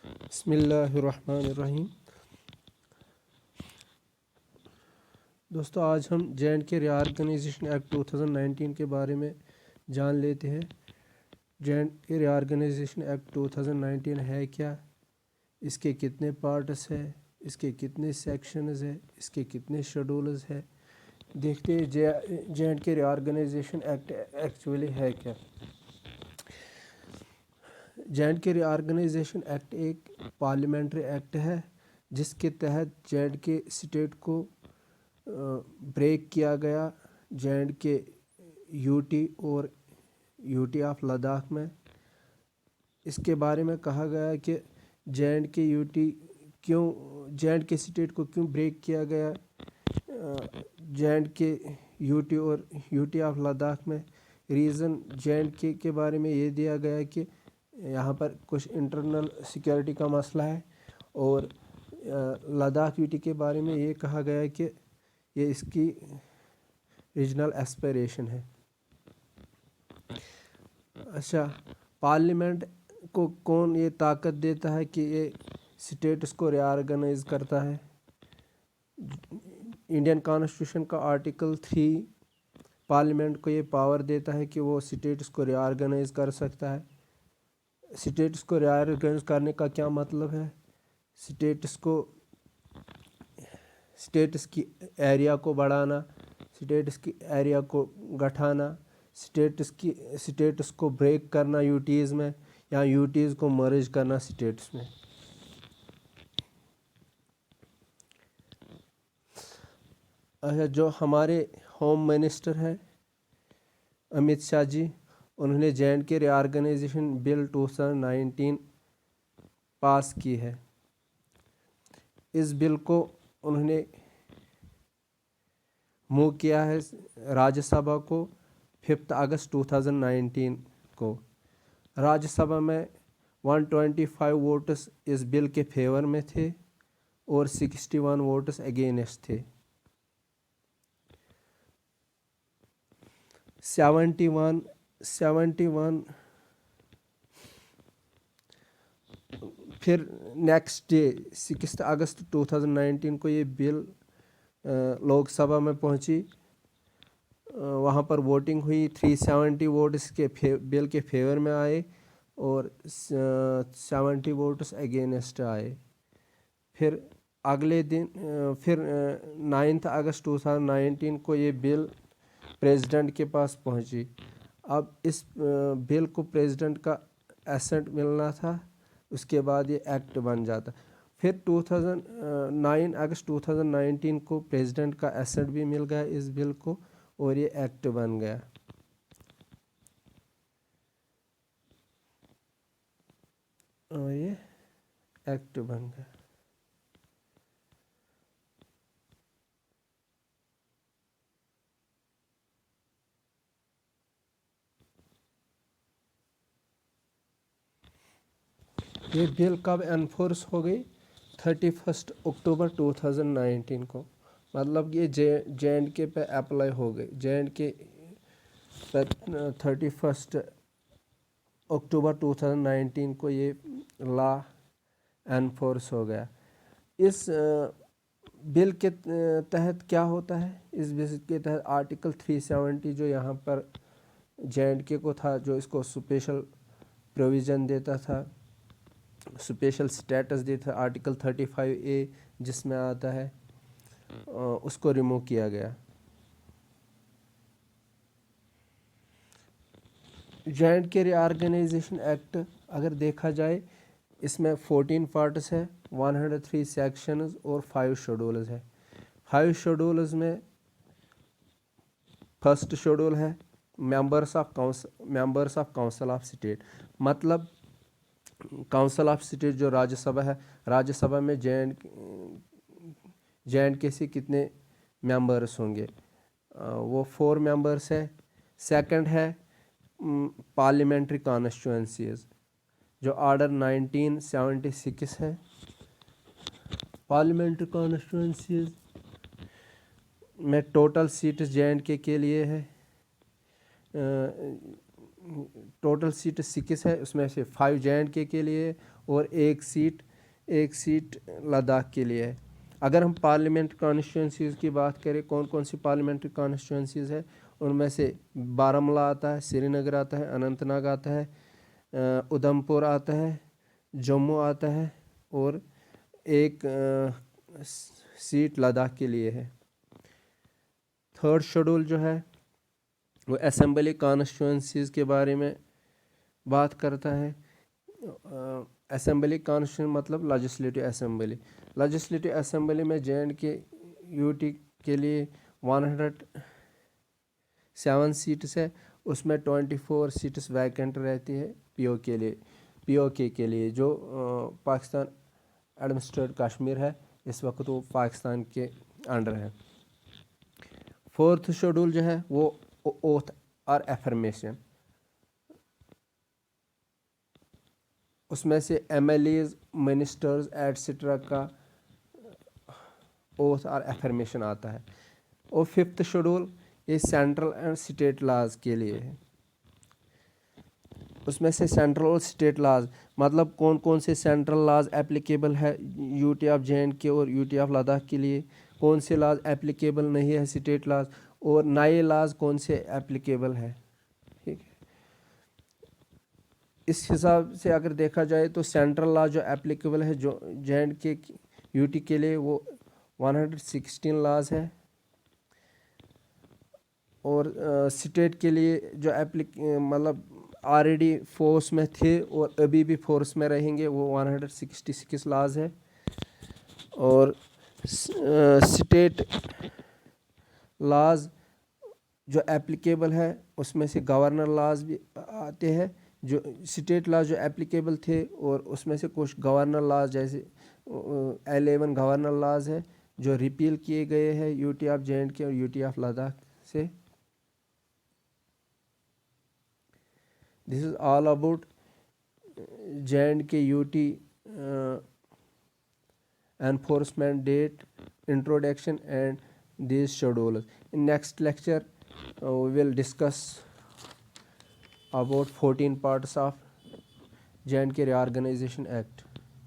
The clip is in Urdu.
بسم اللہ الرحمن الرحیم۔ دوستو آج ہم جے اینڈ کے ری آرگنائزیشن ایکٹ 2019 کے بارے میں جان لیتے ہیں۔ جے اینڈ کے ری آرگنائزیشن ایکٹ 2019 ہے کیا، اس کے کتنے پارٹس ہیں، اس کے کتنے سیکشنز ہیں، اس کے کتنے شیڈولز ہیں۔ دیکھتے ہیں جے اینڈ کے ری آرگنائزیشن ایکٹ ایکچولی ہے کیا۔ جے اینڈ کے ری آرگنائزیشن ایکٹ ایک پارلیمنٹری ایکٹ ہے جس کے تحت جے اینڈ کے اسٹیٹ کو بریک کیا گیا جے اینڈ کے یو ٹی اور یو ٹی آف لداخ میں۔ اس کے بارے میں کہا گیا کہ جے اینڈ کے یو ٹی کیوں، جے اینڈ کے اسٹیٹ کو کیوں بریک کیا گیا جے اینڈ کے یو ٹی اور یو ٹی آف لداخ میں۔ ریزن جے اینڈ کے بارے میں یہ دیا گیا کہ یہاں پر کچھ انٹرنل سیکیورٹی کا مسئلہ ہے، اور لداخ یو ٹی کے بارے میں یہ کہا گیا کہ یہ اس کی ریجنل ایسپیریشن ہے۔ اچھا، پارلیمنٹ کو کون یہ طاقت دیتا ہے کہ یہ اسٹیٹس کو ری آرگنائز کرتا ہے؟ انڈین کانسٹیٹیوشن کا آرٹیکل 3 پارلیمنٹ کو یہ پاور دیتا ہے کہ وہ اسٹیٹس کو ری آرگنائز کر سکتا ہے۔ اسٹیٹس کو ری آرگنائز کرنے کا کیا مطلب ہے؟ اسٹیٹس کی ایریا کو بڑھانا، اسٹیٹس کی ایریا کو گھٹانا، اسٹیٹس کو بریک کرنا یوٹیز میں، یا یوٹیز کو مرج کرنا اسٹیٹس میں۔ اچھا، جو ہمارے ہوم منسٹر ہیں امت شاہ جی، انہوں نے جے اینڈ کے ری آرگنائزیشن بل 2019 پاس کی ہے۔ اس بل کو انہوں نے موو کیا ہے راجیہ سبھا کو 5 اگست 2019 کو۔ راجیہ سبھا میں 125 ووٹس اس بل کے فیور میں تھے اور 61 ووٹس اگینسٹ تھے۔ 71 پھر نیکسٹ ڈے 6 اگست 2019 کو یہ بل لوک سبھا میں پہنچی، وہاں پر ووٹنگ ہوئی۔ 370 ووٹس کے بل کے فیور میں آئے اور 70 ووٹس اگینسٹ آئے۔ پھر اگلے دن 9 اگست 2019 کو یہ بل پریزیڈنٹ کے پاس پہنچی۔ اب اس بل کو پریزیڈنٹ کا ایسنٹ ملنا تھا، اس کے بعد یہ ایکٹ بن جاتا۔ پھر 9 اگست 2019 کو پریزیڈنٹ کا ایسنٹ بھی مل گیا اس بل کو، اور یہ ایکٹ بن گیا۔ یہ بل کب انفورس ہو گئی؟ 31 اکتوبر 2019 کو، مطلب یہ جے اینڈ کے پہ اپلائی ہو گئی۔ جے اینڈ کے پہ 31 اکتوبر 2019 کو یہ لا انفورس ہو گیا۔ اس بل کے تحت کیا ہوتا ہے؟ اس بل کے تحت آرٹیکل 370 جو یہاں پر جے اینڈ کے کو تھا، جو اس کو اسپیشل پروویژن دیتا تھا، اسپیشل سٹیٹس دیتا تھا، آرٹیکل 35A جس میں آتا ہے، اس کو ریموو کیا گیا۔ جے اینڈ کے ری آرگنائزیشن ایکٹ اگر دیکھا جائے، اس میں 14 پارٹس ہے، 103 سیکشنز اور 5 شیڈولز ہے۔ 5 شیڈولز میں فرسٹ شیڈول ہے members of council of state, مطلب کونسل آف اسٹیٹ جو راجیہ سبھا ہے، راجیہ سبھا میں جے اینڈ کے سے کتنے ممبرس ہوں گے؟ وہ 4 ممبرس ہے۔ سیکنڈ ہے پارلیمنٹری کانسٹیچوئنسیز جو آرڈر 1976 ہے۔ پارلیمنٹری کانسٹیچوئنسیز میں ٹوٹل سیٹس جے اینڈ کے لیے ہے، ٹوٹل سیٹس 6 ہے، اس میں سے 5 جے اینڈ کے لیے اور ایک سیٹ لداخ کے لیے ہے. اگر ہم پارلیمنٹ کانسٹیچوئنسیز کی بات کریں, کون کون سی پارلیمنٹری کانسٹیچوئنسیز ہے, ان میں سے بارہمولہ آتا ہے, سری نگر آتا ہے, اننت ناگ آتا ہے, ادھم پور آتا ہے, جموں آتا ہے, اور ایک سیٹ لداخ کے لیے ہے. تھرڈ شیڈول جو ہے وہ اسمبلی کانسٹیچوئنسیز کے بارے میں بات کرتا ہے. اسمبلی کانسٹیچوئن مطلب لیجسلیٹو اسمبلی میں جے اینڈ کے یو ٹی کے لیے 107 سیٹس ہے. اس میں 24 سیٹس ویکنٹ رہتی ہے پی او کے لیے, جو پاکستان ایڈمنسٹریٹ کشمیر ہے, اس وقت وہ پاکستان کے انڈر ہے. فورتھ شیڈول جو ہے وہ اوتھ اور ایفرمیشن, اس میں سے MLAs, ministers etcetera کا اوتھ اور ایفرمیشن آتا ہے. اور ففتھ شیڈول یہ سینٹرل اینڈ اسٹیٹ لاز کے لیے ہے. اس میں سے سینٹرل اور اسٹیٹ لاز مطلب کون کون سے سینٹرل لاز اپلیکیبل ہے U T of J and کے اور یو ٹی آف لداخ کے لیے, کون سے لاز اپلیکیبل نہیں ہے اسٹیٹ لاز, اور نئے لاز کون سے اپلیکیبل ہے. ٹھیک ہے, اس حساب سے اگر دیکھا جائے تو سینٹرل لا جو اپلیکیبل ہے جو جے اینڈ کے یو ٹی کے لیے وہ 116 لاز ہے, اور اسٹیٹ کے لیے جو مطلب آلریڈی فورس میں تھے اور ابھی بھی فورس میں رہیں گے وہ 166 لاز ہے. اور اسٹیٹ لاز جو اپلیکیبل ہے اس میں سے گورنر لاز بھی آتے ہیں, جو اسٹیٹ لاز جو اپلیکیبل تھے, اور اس میں سے کچھ گورنر لاز جیسے 11 گورنر لاز ہے جو ریپیل کیے گئے ہیں U T of J and کے اور یو ٹی آف لداخ سے. دس از آل اباؤٹ جے اینڈ کے U T enforcement date, introduction and these schedules. In next lecture we will discuss about 14 parts of J&K Reorganization Act.